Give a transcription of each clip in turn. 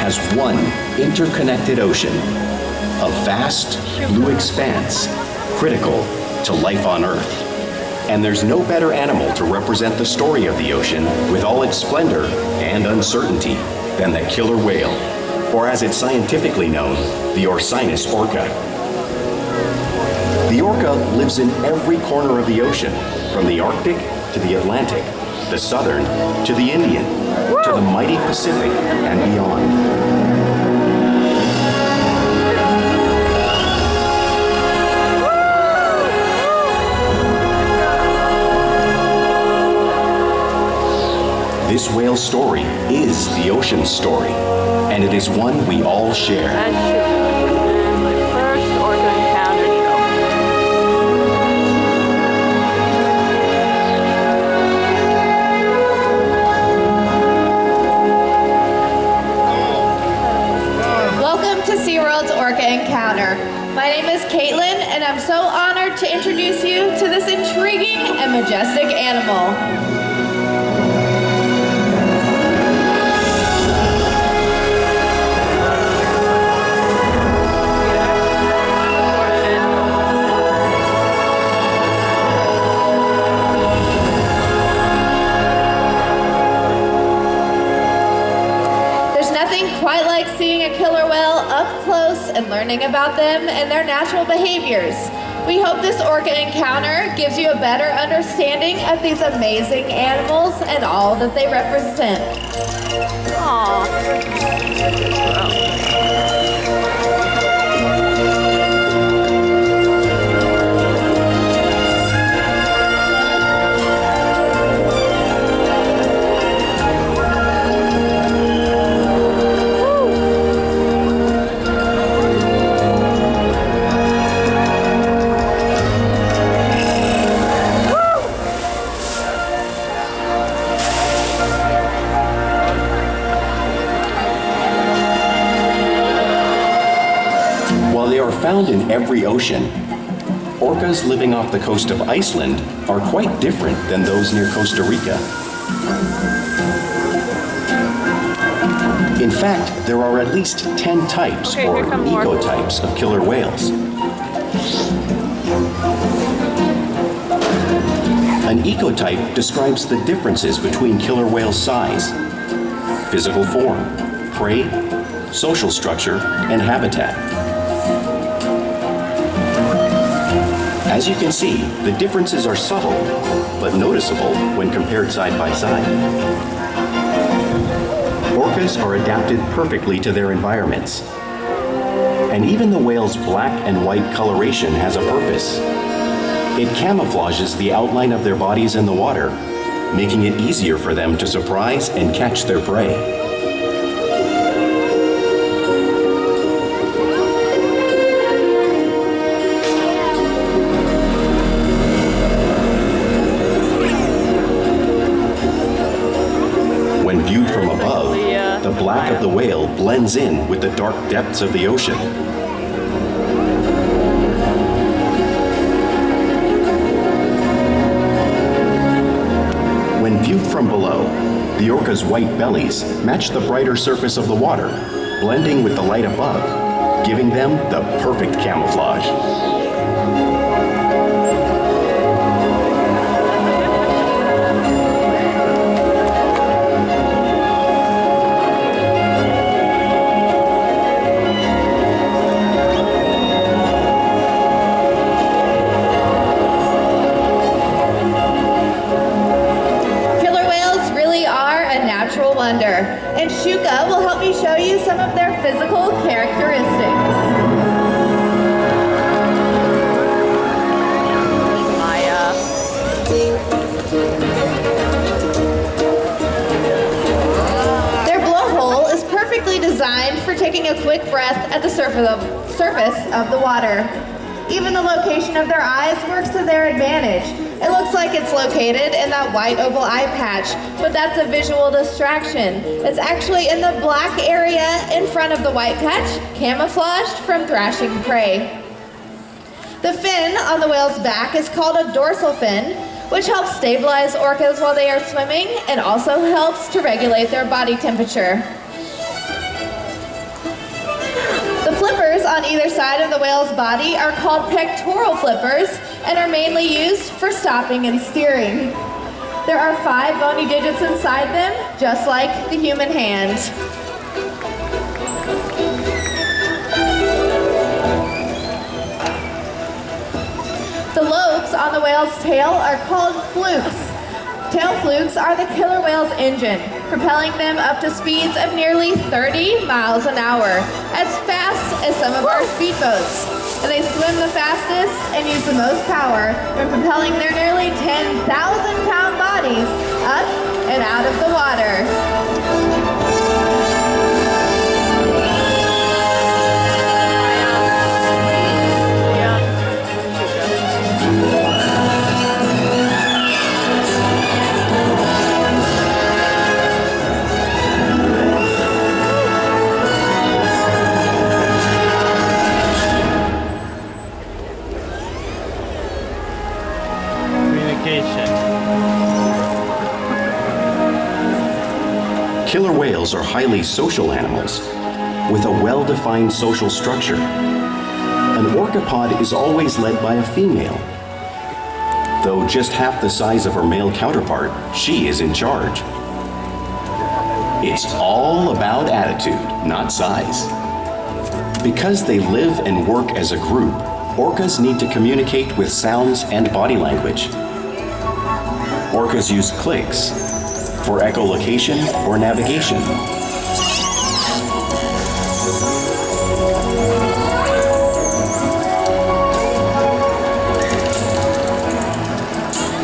has one interconnected ocean, a vast blue expanse critical to life on Earth. And there's no better animal to represent the story of the ocean with all its splendor and uncertainty than the killer whale, or as it's scientifically known, the Orcinus orca. The orca lives in every corner of the ocean, from the Arctic to the Atlantic, the Southern to the Indian, to the mighty Pacific and beyond. This whale's story is the ocean's story, and it is one we all share. That's Shouka, my first Orca Encounter show. Welcome to SeaWorld's Orca Encounter. My name is Caitlin, and I'm so honored to introduce you to this intriguing and majestic animal. Quite like seeing a killer whale up close and learning about them and their natural behaviors. We hope this Orca Encounter gives you a better understanding of these amazing animals and all that they represent. Found in every ocean, orcas living off the coast of Iceland are quite different than those near Costa Rica. In fact, there are at least 10 types or ecotypes of killer whales. An ecotype describes the differences between killer whales' size, physical form, prey, social structure, and habitat. As you can see, the differences are subtle, but noticeable when compared side by side. Orcas are adapted perfectly to their environments. And even the whale's black and white coloration has a purpose. It camouflages the outline of their bodies in the water, making it easier for them to surprise and catch their prey. Viewed from above, the black of the whale blends in with the dark depths of the ocean. When viewed from below, the orca's white bellies match the brighter surface of the water, blending with the light above, giving them the perfect camouflage. And Shouka will help me show you some of their physical characteristics. Amaya. Their blowhole is perfectly designed for taking a quick breath at the surface of the water. Even the location of their eyes works to their advantage. It looks like it's located in that white oval eye patch, but that's a visual distraction. It's actually in the black area in front of the white patch, camouflaged from thrashing prey. The fin on the whale's back is called a dorsal fin, which helps stabilize orcas while they are swimming and also helps to regulate their body temperature. on either side of the whale's body are called pectoral flippers and are mainly used for stopping and steering. There are 5 bony digits inside them, just like the human hand. The lobes on the whale's tail are called flukes. Tail flukes are the killer whale's engine, propelling them up to speeds of nearly 30 miles an hour, as fast as some of our speedboats. And they swim the fastest and use the most power when propelling their nearly 10,000-pound bodies up and out of the water. Killer whales are highly social animals with a well-defined social structure. An orca pod is always led by a female. Though just half the size of her male counterpart, she is in charge. It's all about attitude, not size. Because they live and work as a group, orcas need to communicate with sounds and body language. Orcas use clicks for echolocation or navigation.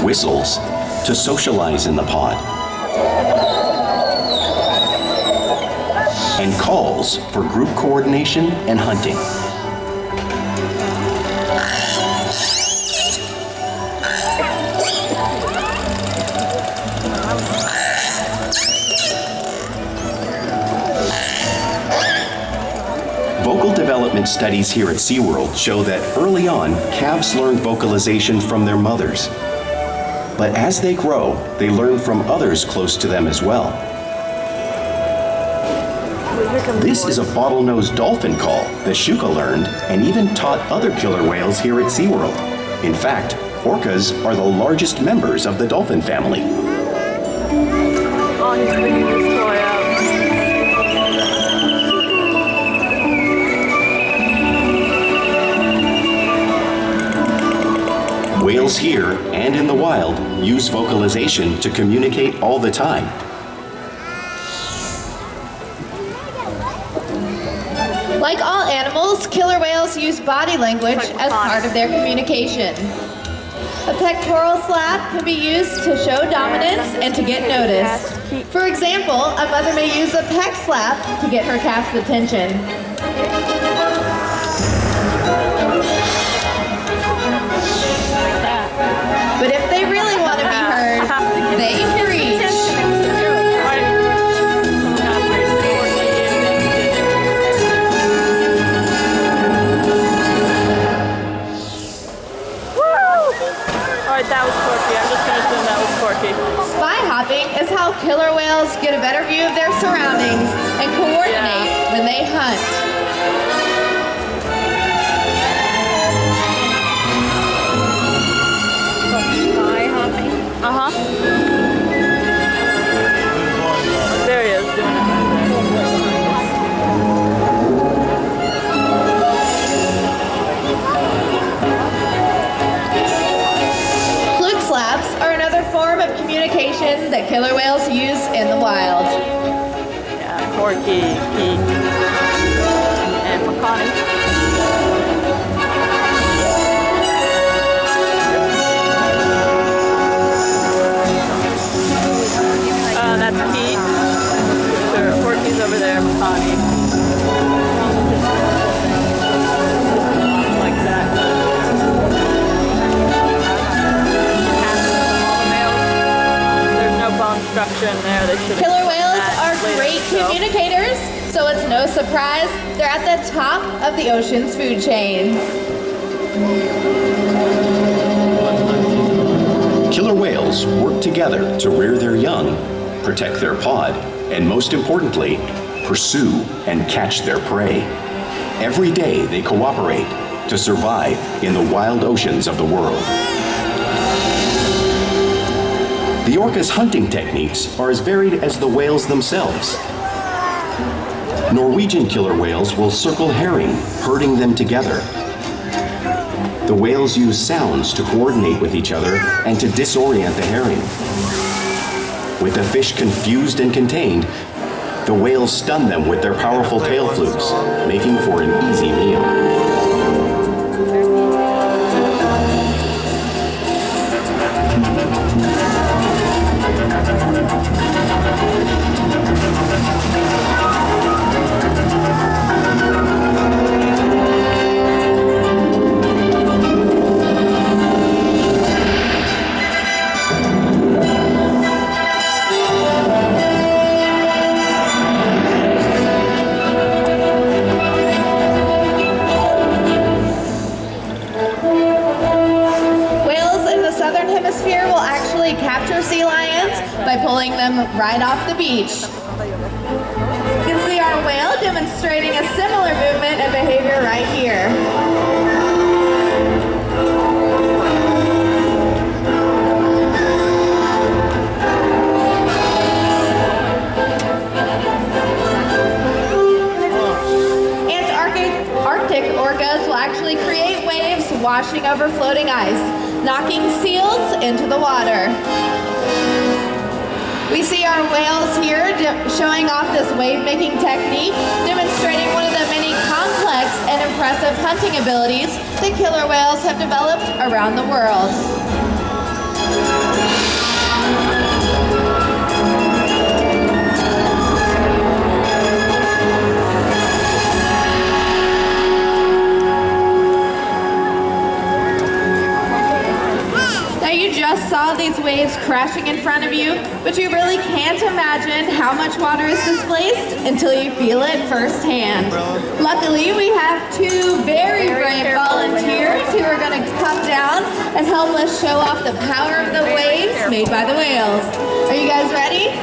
Whistles to socialize in the pod. And calls for group coordination and hunting. Vocal development studies here at SeaWorld show that early on, calves learn vocalization from their mothers. But as they grow, they learn from others close to them as well. This is a bottlenose dolphin call that Shouka learned and even taught other killer whales here at SeaWorld. In fact, orcas are the largest members of the dolphin family. Oh, he's bringing his toy out. Whales here and in the wild use vocalization to communicate all the time. Like all animals, killer whales use body language as part of their communication. A pectoral slap can be used to show dominance and to get noticed. For example, a mother may use a pec slap to get her calf's attention. But if they really want to be heard, they preach. Alright, that was Corky. I'm just going to assume that was Corky. Spy hopping is how killer whales get a better view of their surroundings and coordinate when they hunt. Spy hopping? Uh-huh. There he is, doing it. Slaps are another form of communication that killer whales use in the wild. Yeah, Corky, and Makani. That's Pete. Corky's over there, Makani. Like that. Structure in there. They should. Killer whales are great communicators, so it's no surprise they're at the top of the ocean's food chain. Killer whales work together to rear their young, protect their pod, and most importantly, pursue and catch their prey. Every day they cooperate to survive in the wild oceans of the world. The orca's hunting techniques are as varied as the whales themselves. Norwegian killer whales will circle herring, herding them together. The whales use sounds to coordinate with each other and to disorient the herring. With the fish confused and contained, the whales stun them with their powerful tail flukes, making for an easy meal. Right off the beach. You can see our whale demonstrating a similar movement and behavior right here. Arctic orcas will actually create waves washing over floating ice, knocking seals into the water. We see our whales here showing off this wave-making technique, demonstrating one of the many complex and impressive hunting abilities that killer whales have developed around the world. Just saw these waves crashing in front of you, but you really can't imagine how much water is displaced until you feel it firsthand. Luckily, we have two very brave volunteers who are going to come down and help us show off the power of the waves made by the whales. Are you guys ready?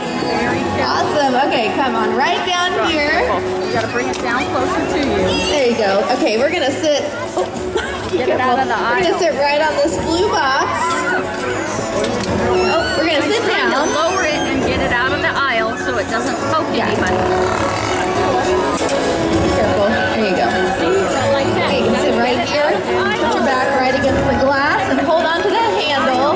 Awesome. Okay, come on, right down here. You got to bring it down closer to you. There you go. Okay, we're going to sit. Get it out of the aisle. We're going to sit right on this blue box. Oh, we're going to sit down. Lower it and get it out of the aisle so it doesn't poke anybody. Careful. There you go. Like that. Okay, you can sit right here. Put your back right against the glass and hold on to that handle.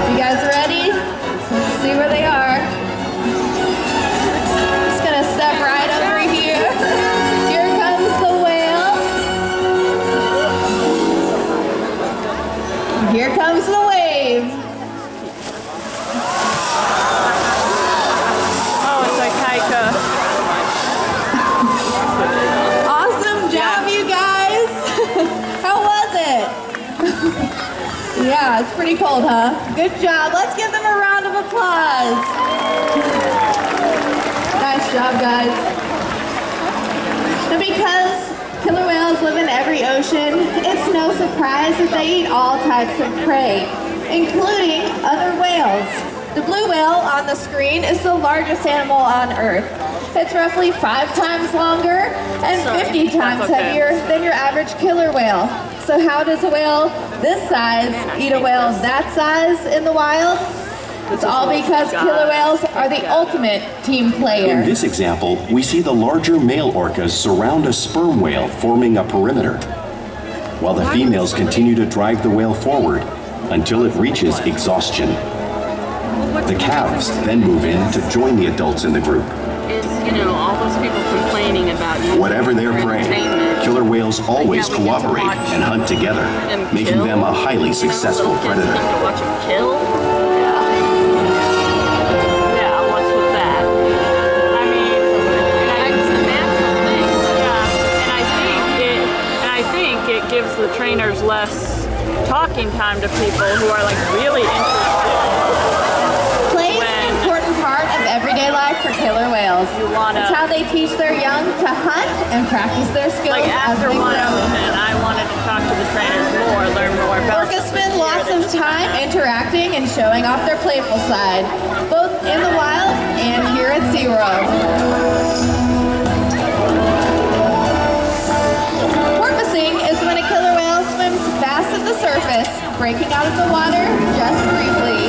You guys ready? Let's see where they are. Just going to step right over here. Here comes the whale. Here comes the wave. Oh, it's Ikaika. Awesome job, you guys. How was it? Yeah, it's pretty cold, huh? Good job. Let's give them a round of applause. Nice job, guys. Now, because killer whales live in every ocean, it's no surprise that they eat all types of prey, including other whales. The blue whale on the screen is the largest animal on Earth. It's roughly 5 times longer and 50 times heavier than your average killer whale. So how does a whale this size eat a whale that size in the wild? It's all because killer whales are the ultimate team player. In this example, we see the larger male orcas surround a sperm whale, forming a perimeter, while the females continue to drive the whale forward until it reaches exhaustion. The calves then move in to join the adults in the group. Is, all those people complaining about you. Whatever their prey, killer whales always cooperate and hunt together, making them a highly successful predator. To watch them kill? Yeah, what's with that? I mean, it's a natural thing. Yeah, and I think it gives the trainers less talking time to people who are like really interested. Play is an important part of everyday life for killer whales. It's how they teach their young to hunt and practice their skills like as after they one grow. ocean, I wanted to talk to the trainers more, learn more about Orcas spend lots of time interacting and showing off their playful side, both in the wild and here at SeaWorld. breaking out of the water just briefly.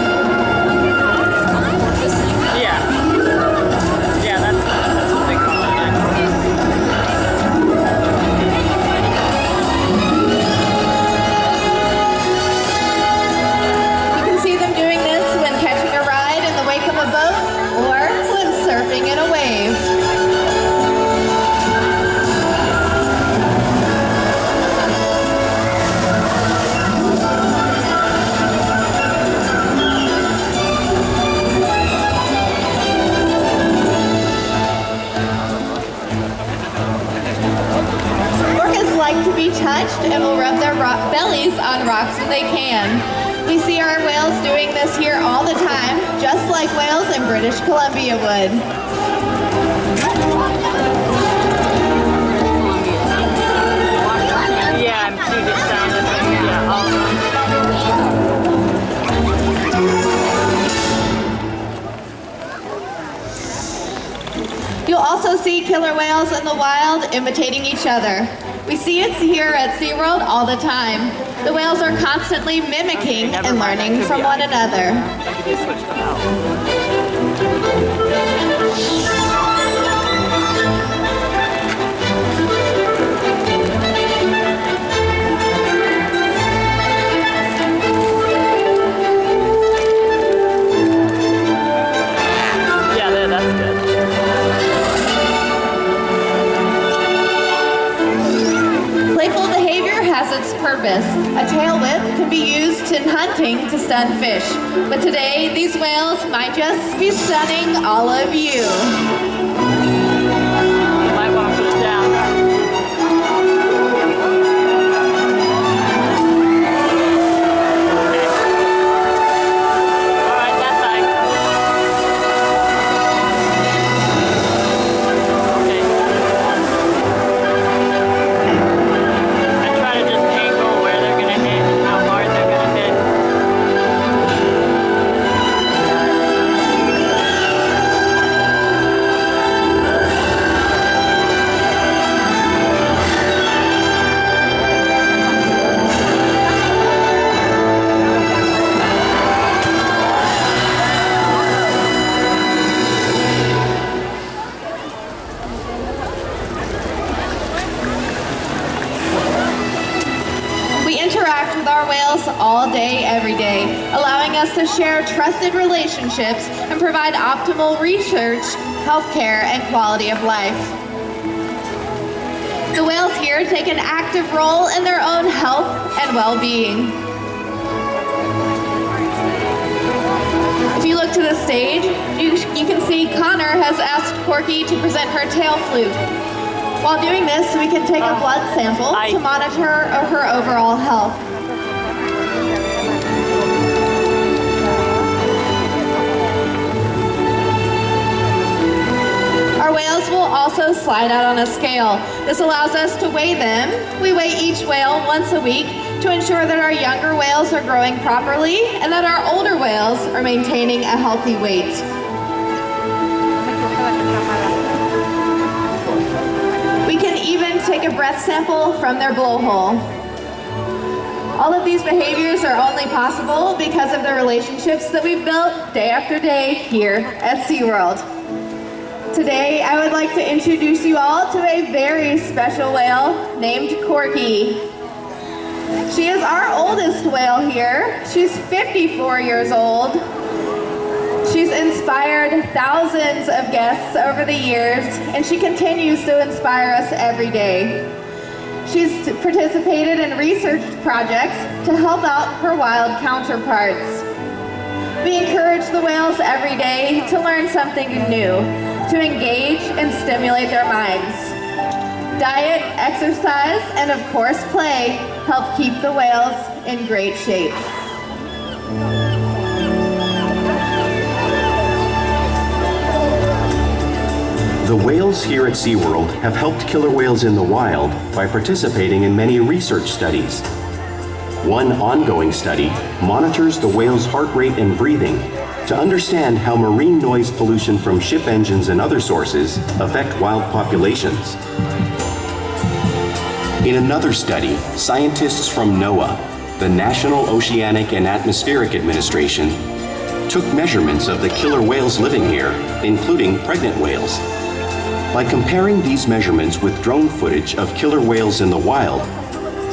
Yeah. Yeah, that's what they call it. You can see them doing this when catching a ride in the wake of a boat or when surfing in a wave. Orcas like to be touched and will rub their bellies on rocks when they can. We see our whales doing this here all the time, just like whales in British Columbia would. Yeah, I'm Puget Sound. Yeah, all of them. You'll also see killer whales in the wild imitating each other. We see it here at SeaWorld all the time. The whales are constantly mimicking and learning from one another. They switched them out. Yeah, that's good. Playful behavior has its purpose. A tail whip can be used in hunting to stun fish. But today, these whales might just be stunning all of you. You might want to put it down. Alright, that side. Okay. I try to just angle where they're going to hit and how hard they're going to hit. We interact with our whales all day, every day, allowing us to share trusted relationships and provide optimal research, healthcare, and quality of life. The whales here take an active role in their own health and well-being. If you look to the stage, you can see Connor has asked Corky to present her tail flute. While doing this, we can take a blood sample to monitor her overall health. Our whales will also slide out on a scale. This allows us to weigh them. We weigh each whale once a week to ensure that our younger whales are growing properly and that our older whales are maintaining a healthy weight. We can even take a breath sample from their blowhole. All of these behaviors are only possible because of the relationships that we've built day after day here at SeaWorld. Today, I would like to introduce you all to a very special whale named Corky. She is our oldest whale here. She's 54 years old. She's inspired thousands of guests over the years, and she continues to inspire us every day. She's participated in research projects to help out her wild counterparts. We encourage the whales every day to learn something new, to engage and stimulate their minds. Diet, exercise, and of course play help keep the whales in great shape. The whales here at SeaWorld have helped killer whales in the wild by participating in many research studies. One ongoing study monitors the whale's heart rate and breathing to understand how marine noise pollution from ship engines and other sources affect wild populations. In another study, scientists from NOAA the National Oceanic and Atmospheric Administration took measurements of the killer whales living here, including pregnant whales. By comparing these measurements with drone footage of killer whales in the wild,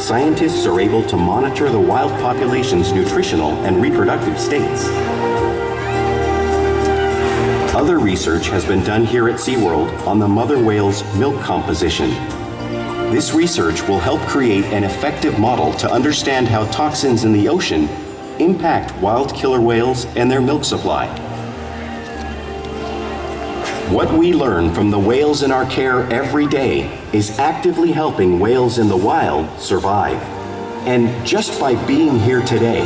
scientists are able to monitor the wild population's nutritional and reproductive states. Other research has been done here at SeaWorld on the mother whale's milk composition. This research will help create an effective model to understand how toxins in the ocean impact wild killer whales and their milk supply. What we learn from the whales in our care every day is actively helping whales in the wild survive. And just by being here today,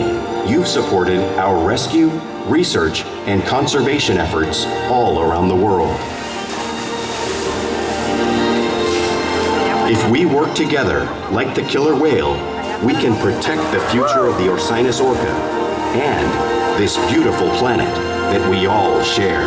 you've supported our rescue, research, and conservation efforts all around the world. If we work together, like the killer whale, we can protect the future of the Orcinus orca and this beautiful planet that we all share.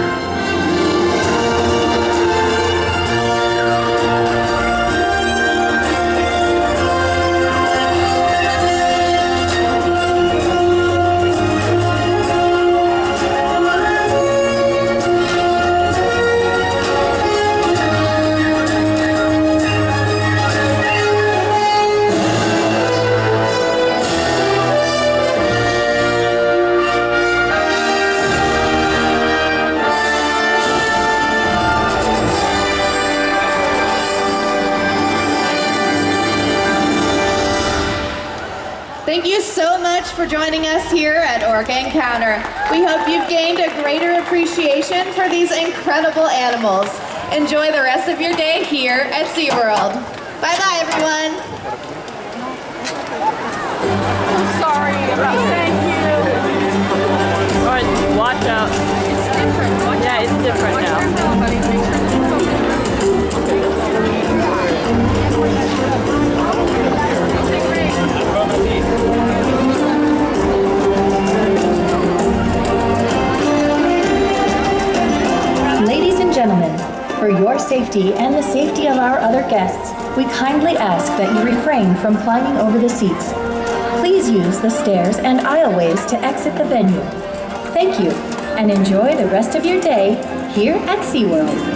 Thank you so much for joining us here at Orca Encounter. We hope you've gained a greater appreciation for these incredible animals. Enjoy the rest of your day here at SeaWorld. Bye-bye, everyone. I'm sorry about thank you. All right, watch out. It's different. Yeah, it's different now. Ladies and gentlemen, for your safety and the safety of our other guests, we kindly ask that you refrain from climbing over the seats. Please use the stairs and aisleways to exit the venue. Thank you, and enjoy the rest of your day here at SeaWorld.